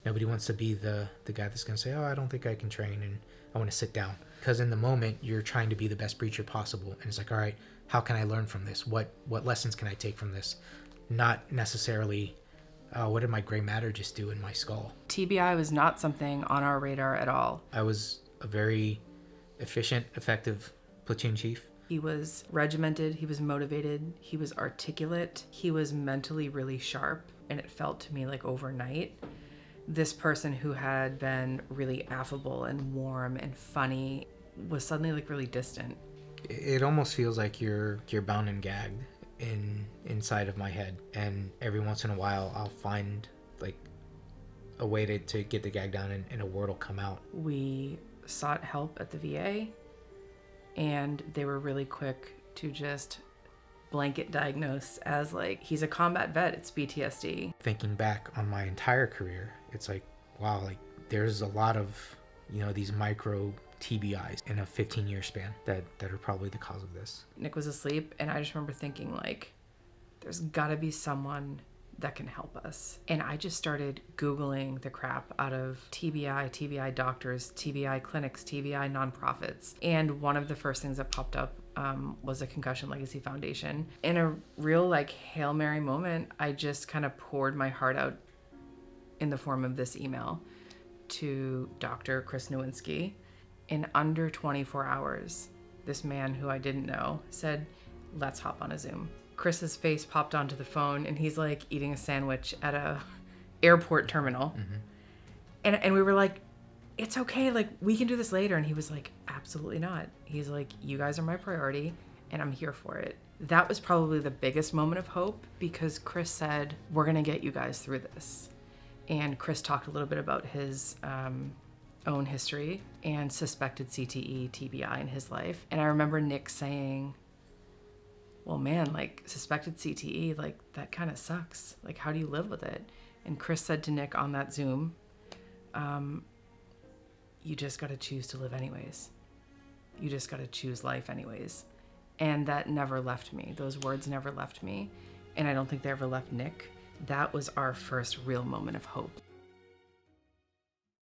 Nobody wants to be the guy that's going to say, oh, I don't think I can train and I want to sit down. Because in the moment, you're trying to be the best preacher possible. And it's like, all right, how can I learn from this? What lessons can I take from this? Not necessarily, what did my gray matter just do in my skull? TBI was not something on our radar at all. I was a very efficient, effective platoon chief. He was regimented, he was motivated, he was articulate, he was mentally really sharp, and it felt to me like overnight, this person who had been really affable and warm and funny was suddenly like really distant. It almost feels like you're bound and gagged inside of my head, and every once in a while I'll find like a way to get the gag down and a word will come out. We sought help at the VA, and they were really quick to just blanket diagnose as like, he's a combat vet, it's PTSD. Thinking back on my entire career, it's like, wow, like there's a lot of, these micro TBIs in a 15-year span that are probably the cause of this. Nic was asleep, and I just remember thinking like, there's gotta be someone that can help us. And I just started Googling the crap out of TBI doctors, TBI clinics, TBI nonprofits. And one of the first things that popped up was the Concussion Legacy Foundation. In a real like Hail Mary moment, I just kind of poured my heart out in the form of this email to Dr. Chris Nowinski. In under 24 hours, this man who I didn't know said, let's hop on a Zoom. Chris's face popped onto the phone, and he's like eating a sandwich at a airport terminal. Mm-hmm. And we were like, it's okay, like we can do this later. And he was like, absolutely not. He's like, you guys are my priority and I'm here for it. That was probably the biggest moment of hope, because Chris said, we're gonna get you guys through this. And Chris talked a little bit about his own history and suspected CTE, TBI in his life. And I remember Nic saying, well, man, like suspected CTE, like that kind of sucks. Like, how do you live with it? And Chris said to Nic on that Zoom, you just got to choose to live anyways. You just got to choose life anyways. And that never left me. Those words never left me. And I don't think they ever left Nic. That was our first real moment of hope.